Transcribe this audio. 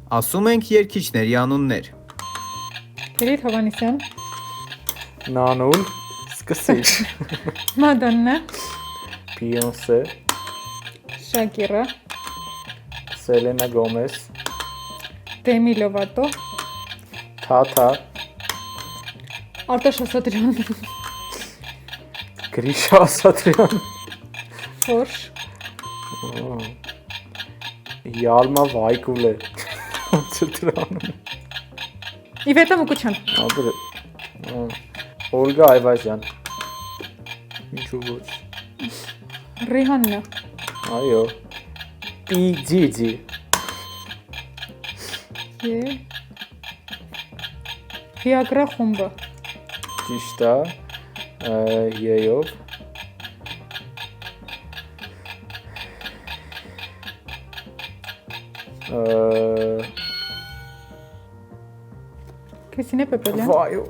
Ասում ենք երգիչների անուններ։ Լիլիթ Հովհաննիսյան, Նանուլ, սկսիր։ Մադոննա, Բիյոնսե, Շակիրա, Սելենա Գոմես, Դեմի Լովատո, Թաթա, Արտաշ Ասատրյան, Գրիշա Ասատրյան, Խորշ, Յալմա Վայկուլե։ Ոնց է դրա անունը։ Իվետա Մուկուչյան, Աբր Օլգա Այվազյան։ Ինչու ոչ։ Ռիհաննա, Այո։ Պիջիջի։ Վիագրա խումբը, Ճիշտ է։ Եյով։ Քրիստինե Պեպելյան, Վայո։